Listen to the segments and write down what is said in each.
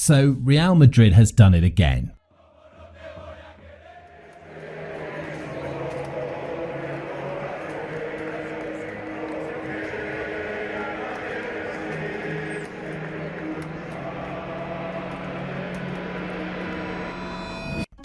So Real Madrid has done it again.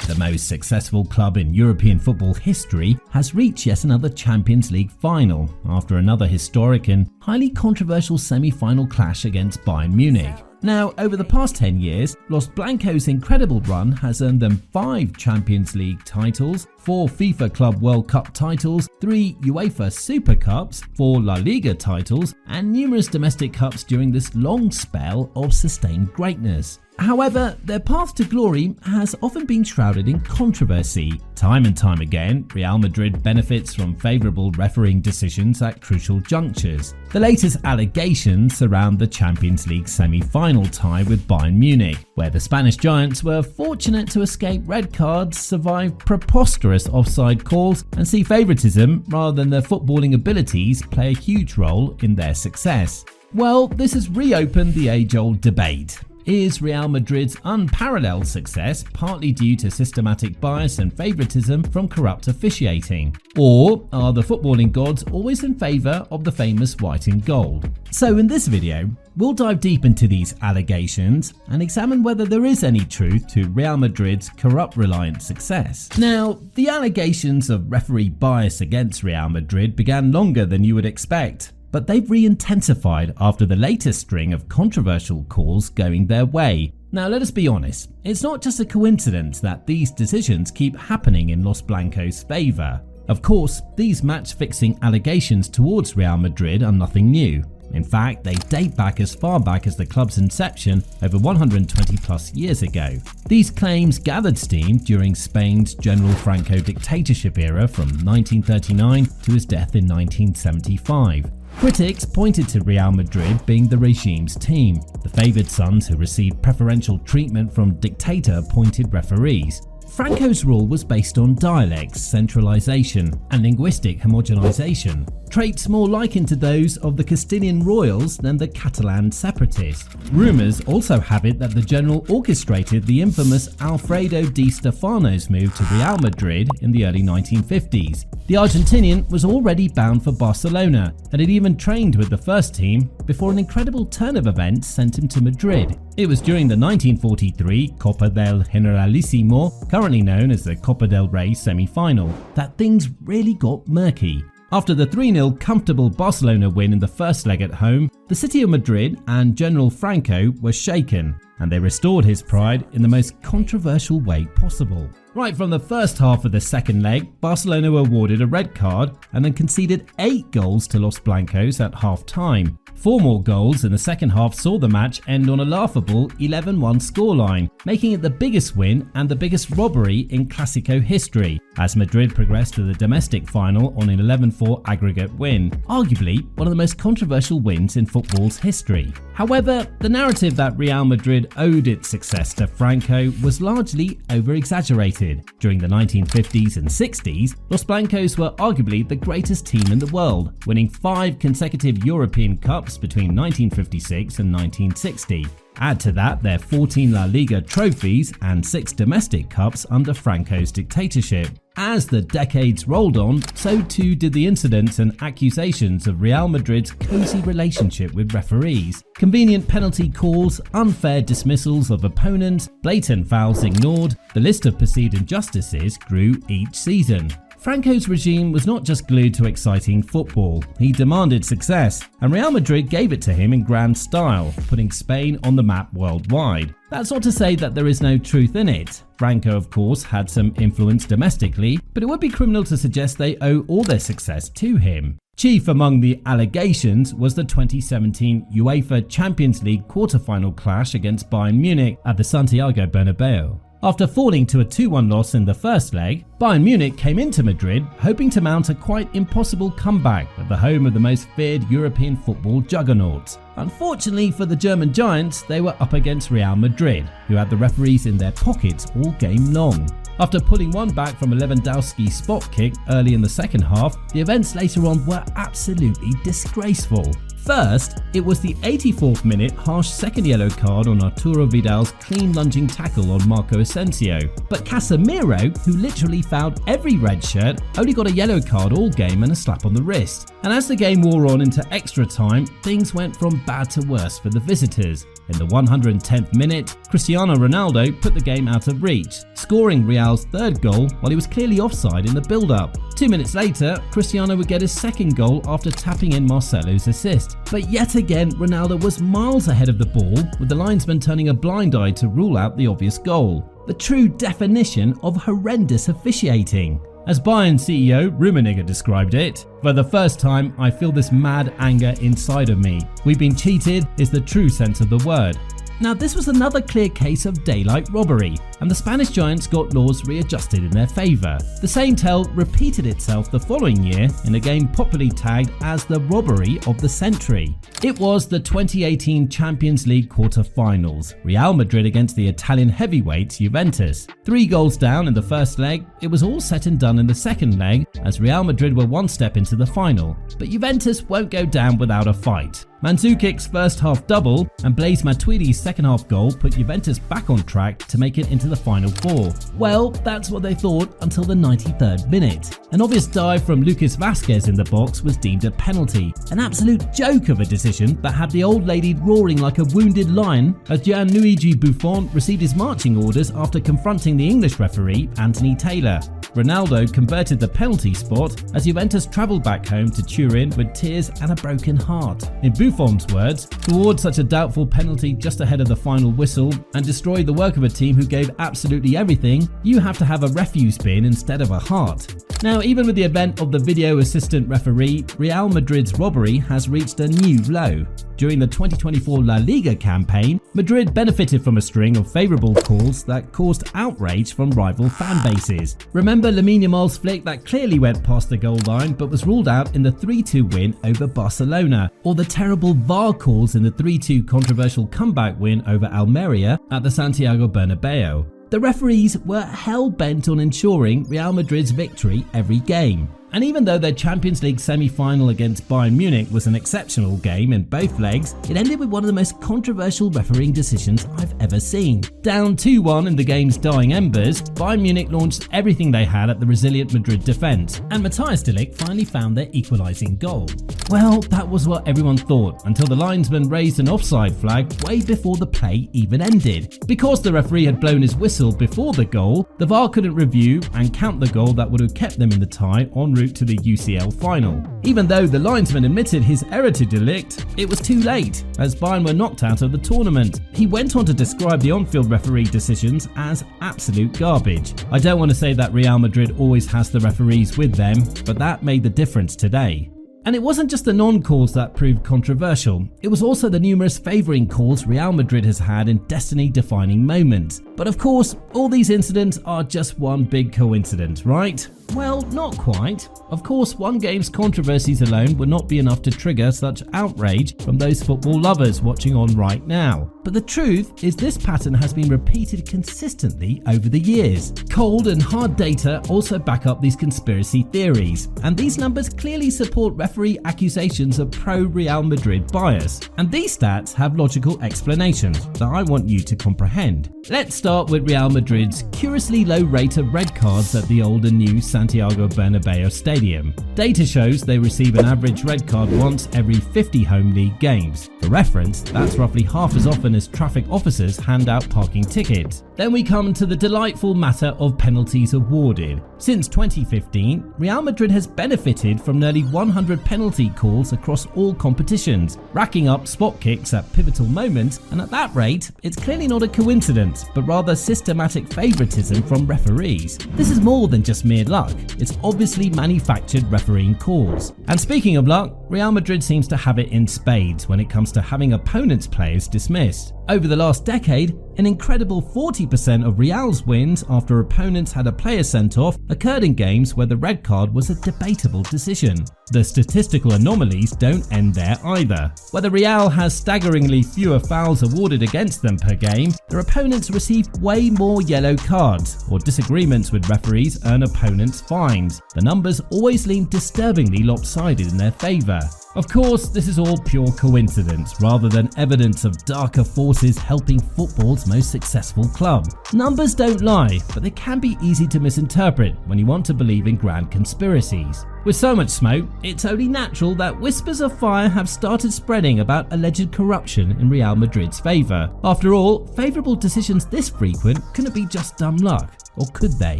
The most successful club in European football history has reached yet another Champions League final after another historic and highly controversial semi-final clash against Bayern Munich. Now, over the past 10 years, Los Blancos' incredible run has earned them 5 Champions League titles, 4 FIFA Club World Cup titles, 3 UEFA Super Cups, 4 La Liga titles, and numerous domestic cups during this long spell of sustained greatness. However, their path to glory has often been shrouded in controversy. Time and time again, Real Madrid benefits from favourable refereeing decisions at crucial junctures. The latest allegations surround the Champions League semi-final tie with Bayern Munich, where the Spanish giants were fortunate to escape red cards, survive preposterous offside calls, and see favouritism rather than their footballing abilities play a huge role in their success. Well, this has reopened the age-old debate. Is Real Madrid's unparalleled success partly due to systematic bias and favouritism from corrupt officiating? Or are the footballing gods always in favour of the famous white and gold? So in this video, we'll dive deep into these allegations and examine whether there is any truth to Real Madrid's corrupt-reliant success. Now, the allegations of referee bias against Real Madrid began longer than you would expect, but they've re-intensified after the latest string of controversial calls going their way. Now let us be honest, it's not just a coincidence that these decisions keep happening in Los Blancos' favour. Of course, these match-fixing allegations towards Real Madrid are nothing new. In fact, they date back as far back as the club's inception over 120 plus years ago. These claims gathered steam during Spain's General Franco dictatorship era from 1939 to his death in 1975. Critics pointed to Real Madrid being the regime's team, the favoured sons who received preferential treatment from dictator-appointed referees. Franco's rule was based on dialects, centralisation, and linguistic homogenisation, traits more likened to those of the Castilian royals than the Catalan separatists. Rumours also have it that the general orchestrated the infamous Alfredo Di Stefano's move to Real Madrid in the early 1950s. The Argentinian was already bound for Barcelona and had even trained with the first team before an incredible turn of events sent him to Madrid. It was during the 1943 Copa del Generalissimo, currently known as the Copa del Rey semi-final, that things really got murky. After the 3-0 comfortable Barcelona win in the first leg at home, the city of Madrid and General Franco were shaken, and they restored his pride in the most controversial way possible. Right from the first half of the second leg, Barcelona were awarded a red card and then conceded 8 goals to Los Blancos at half-time. 4 more goals in the second half saw the match end on a laughable 11-1 scoreline, making it the biggest win and the biggest robbery in Clásico history, as Madrid progressed to the domestic final on an 11-4 aggregate win, arguably one of the most controversial wins in football's history. However, the narrative that Real Madrid owed its success to Franco was largely over-exaggerated. During the 1950s and 60s, Los Blancos were arguably the greatest team in the world, winning 5 consecutive European Cups between 1956 and 1960. Add to that their 14 La Liga trophies and 6 domestic cups under Franco's dictatorship. As the decades rolled on, so too did the incidents and accusations of Real Madrid's cosy relationship with referees. Convenient penalty calls, unfair dismissals of opponents, blatant fouls ignored, the list of perceived injustices grew each season. Franco's regime was not just glued to exciting football, he demanded success, and Real Madrid gave it to him in grand style, putting Spain on the map worldwide. That's not to say that there is no truth in it. Franco, of course, had some influence domestically, but it would be criminal to suggest they owe all their success to him. Chief among the allegations was the 2017 UEFA Champions League quarter-final clash against Bayern Munich at the Santiago Bernabeu. After falling to a 2-1 loss in the first leg, Bayern Munich came into Madrid hoping to mount a quite impossible comeback at the home of the most feared European football juggernauts. Unfortunately for the German giants, they were up against Real Madrid, who had the referees in their pockets all game long. After pulling one back from a Lewandowski spot kick early in the second half, the events later on were absolutely disgraceful. First, it was the 84th minute harsh second yellow card on Arturo Vidal's clean lunging tackle on Marco Asensio. But Casemiro, who literally fouled every red shirt, only got a yellow card all game and a slap on the wrist. And as the game wore on into extra time, things went from bad to worse for the visitors. In the 110th minute, Cristiano Ronaldo put the game out of reach, scoring Real's third goal while he was clearly offside in the build-up. 2 minutes later, Cristiano would get his second goal after tapping in Marcelo's assist. But yet again, Ronaldo was miles ahead of the ball, with the linesman turning a blind eye to rule out the obvious goal. The true definition of horrendous officiating. As Bayern CEO Rummenigge described it, "For the first time, I feel this mad anger inside of me. We've been cheated is the true sense of the word." Now, this was another clear case of daylight robbery, and the Spanish giants got laws readjusted in their favour. The same tale repeated itself the following year in a game popularly tagged as the robbery of the century. It was the 2018 Champions League quarter-finals, Real Madrid against the Italian heavyweights Juventus. 3 goals down in the first leg, it was all said and done in the second leg as Real Madrid were one step into the final. But Juventus won't go down without a fight. Mandzukic's first half double and Blaise Matuidi's second half goal put Juventus back on track to make it into the final 4. Well, that's what they thought until the 93rd minute. An obvious dive from Lucas Vazquez in the box was deemed a penalty, an absolute joke of a decision that had the old lady roaring like a wounded lion as Gianluigi Buffon received his marching orders after confronting the English referee Anthony Taylor. Ronaldo converted the penalty spot as Juventus travelled back home to Turin with tears and a broken heart. In Buffon's words, to award such a doubtful penalty just ahead of the final whistle and destroy the work of a team who gave absolutely everything, you have to have a refuse bin instead of a heart. Now, even with the advent of the video assistant referee, Real Madrid's robbery has reached a new low. During the 2024 La Liga campaign, Madrid benefited from a string of favourable calls that caused outrage from rival fan bases. Remember Lamine Yamal's flick that clearly went past the goal line but was ruled out in the 3-2 win over Barcelona, or the terrible VAR calls in the 3-2 controversial comeback win over Almeria at the Santiago Bernabeu. The referees were hell-bent on ensuring Real Madrid's victory every game. And even though their Champions League semi-final against Bayern Munich was an exceptional game in both legs, it ended with one of the most controversial refereeing decisions I've ever seen. Down 2-1 in the game's dying embers, Bayern Munich launched everything they had at the resilient Madrid defence, and Matthias de Ligt finally found their equalising goal. Well, that was what everyone thought, until the linesman raised an offside flag way before the play even ended. Because the referee had blown his whistle before the goal, the VAR couldn't review and count the goal that would have kept them in the tie en route to the UCL final. Even though the linesman admitted his error to de Ligt, it was too late, as Bayern were knocked out of the tournament. He went on to describe the on-field referee decisions as absolute garbage. I don't want to say that Real Madrid always has the referees with them, but that made the difference today. And it wasn't just the non-calls that proved controversial, it was also the numerous favouring calls Real Madrid has had in destiny-defining moments. But of course, all these incidents are just one big coincidence, right? Well, not quite. Of course, one game's controversies alone would not be enough to trigger such outrage from those football lovers watching on right now. But the truth is this pattern has been repeated consistently over the years. Cold and hard data also back up these conspiracy theories, and these numbers clearly support referee accusations of pro-Real Madrid bias. And these stats have logical explanations that I want you to comprehend. Let's start with Real Madrid's curiously low rate of red cards at the old and new Santiago Bernabeu stadium. Data shows they receive an average red card once every 50 home league games. For reference, that's roughly half as often as traffic officers hand out parking tickets. Then we come to the delightful matter of penalties awarded. Since 2015, Real Madrid has benefited from nearly 100 penalty calls across all competitions, racking up spot kicks at pivotal moments, and at that rate, it's clearly not a coincidence, but rather systematic favouritism from referees. This is more than just mere luck, it's obviously manufactured refereeing calls. And speaking of luck, Real Madrid seems to have it in spades when it comes to having opponents' players dismissed. Over the last decade, an incredible 40% of Real's wins after opponents had a player sent off occurred in games where the red card was a debatable decision. The statistical anomalies don't end there either. Whether Real has staggeringly fewer fouls awarded against them per game, their opponents receive way more yellow cards, or disagreements with referees earn opponents fines. The numbers always lean disturbingly lopsided in their favour. Of course, this is all pure coincidence rather than evidence of darker forces helping football's most successful club. Numbers don't lie, but they can be easy to misinterpret when you want to believe in grand conspiracies. With so much smoke, it's only natural that whispers of fire have started spreading about alleged corruption in Real Madrid's favour. After all, favourable decisions this frequent couldn't be just dumb luck, or could they?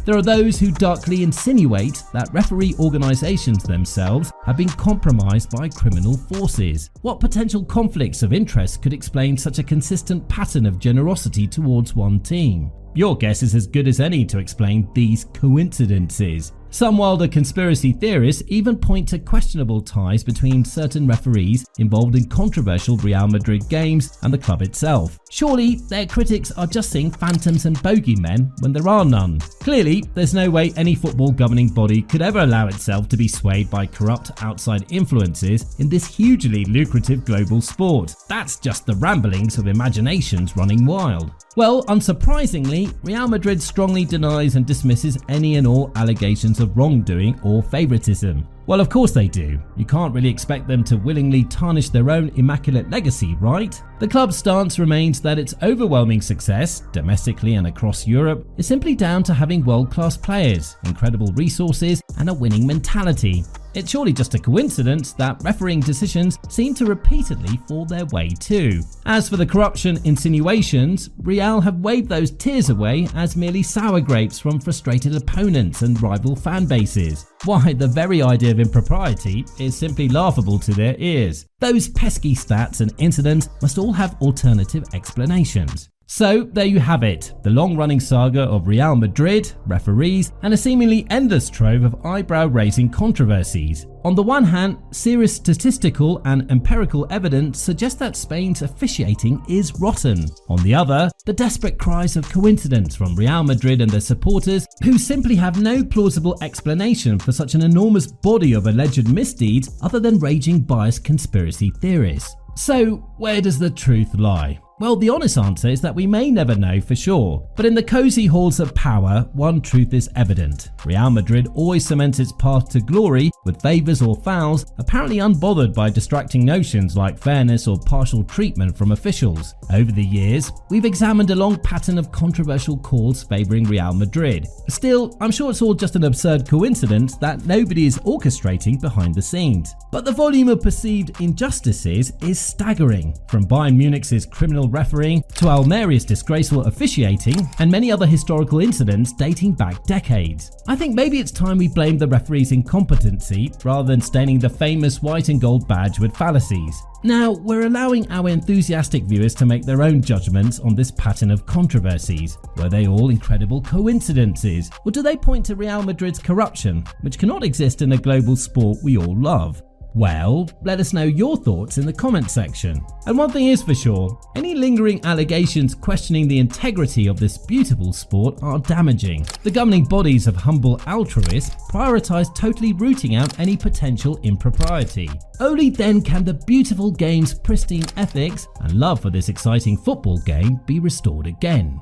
There are those who darkly insinuate that referee organisations themselves have been compromised by criminal forces. What potential conflicts of interest could explain such a consistent pattern of generosity towards one team? Your guess is as good as any to explain these coincidences. Some wilder conspiracy theorists even point to questionable ties between certain referees involved in controversial Real Madrid games and the club itself. Surely, their critics are just seeing phantoms and bogeymen when there are none. Clearly, there's no way any football governing body could ever allow itself to be swayed by corrupt outside influences in this hugely lucrative global sport. That's just the ramblings of imaginations running wild. Well, unsurprisingly, Real Madrid strongly denies and dismisses any and all allegations of wrongdoing or favouritism. Well, of course they do. You can't really expect them to willingly tarnish their own immaculate legacy, right? The club's stance remains that its overwhelming success, domestically and across Europe, is simply down to having world-class players, incredible resources, and a winning mentality. It's surely just a coincidence that refereeing decisions seem to repeatedly fall their way too. As for the corruption insinuations, Real have waved those tears away as merely sour grapes from frustrated opponents and rival fan bases. Why, the very idea of impropriety is simply laughable to their ears. Those pesky stats and incidents must all have alternative explanations. So there you have it, the long-running saga of Real Madrid, referees, and a seemingly endless trove of eyebrow-raising controversies. On the one hand, serious statistical and empirical evidence suggests that Spain's officiating is rotten. On the other, the desperate cries of coincidence from Real Madrid and their supporters, who simply have no plausible explanation for such an enormous body of alleged misdeeds other than raging biased conspiracy theorists. So, where does the truth lie? Well, the honest answer is that we may never know for sure, but in the cozy halls of power, one truth is evident. Real Madrid always cements its path to glory with favours or fouls, apparently unbothered by distracting notions like fairness or partial treatment from officials. Over the years, we've examined a long pattern of controversial calls favouring Real Madrid. Still, I'm sure it's all just an absurd coincidence that nobody is orchestrating behind the scenes. But the volume of perceived injustices is staggering, from Bayern Munich's criminal refereeing to Almeria's disgraceful officiating and many other historical incidents dating back decades. I think maybe it's time we blame the referee's incompetency rather than staining the famous white and gold badge with fallacies. Now, we're allowing our enthusiastic viewers to make their own judgments on this pattern of controversies. Were they all incredible coincidences? Or do they point to Real Madrid's corruption, which cannot exist in a global sport we all love? Well, let us know your thoughts in the comment section. And one thing is for sure, any lingering allegations questioning the integrity of this beautiful sport are damaging. The governing bodies of humble altruists prioritise totally rooting out any potential impropriety. Only then can the beautiful game's pristine ethics and love for this exciting football game be restored again.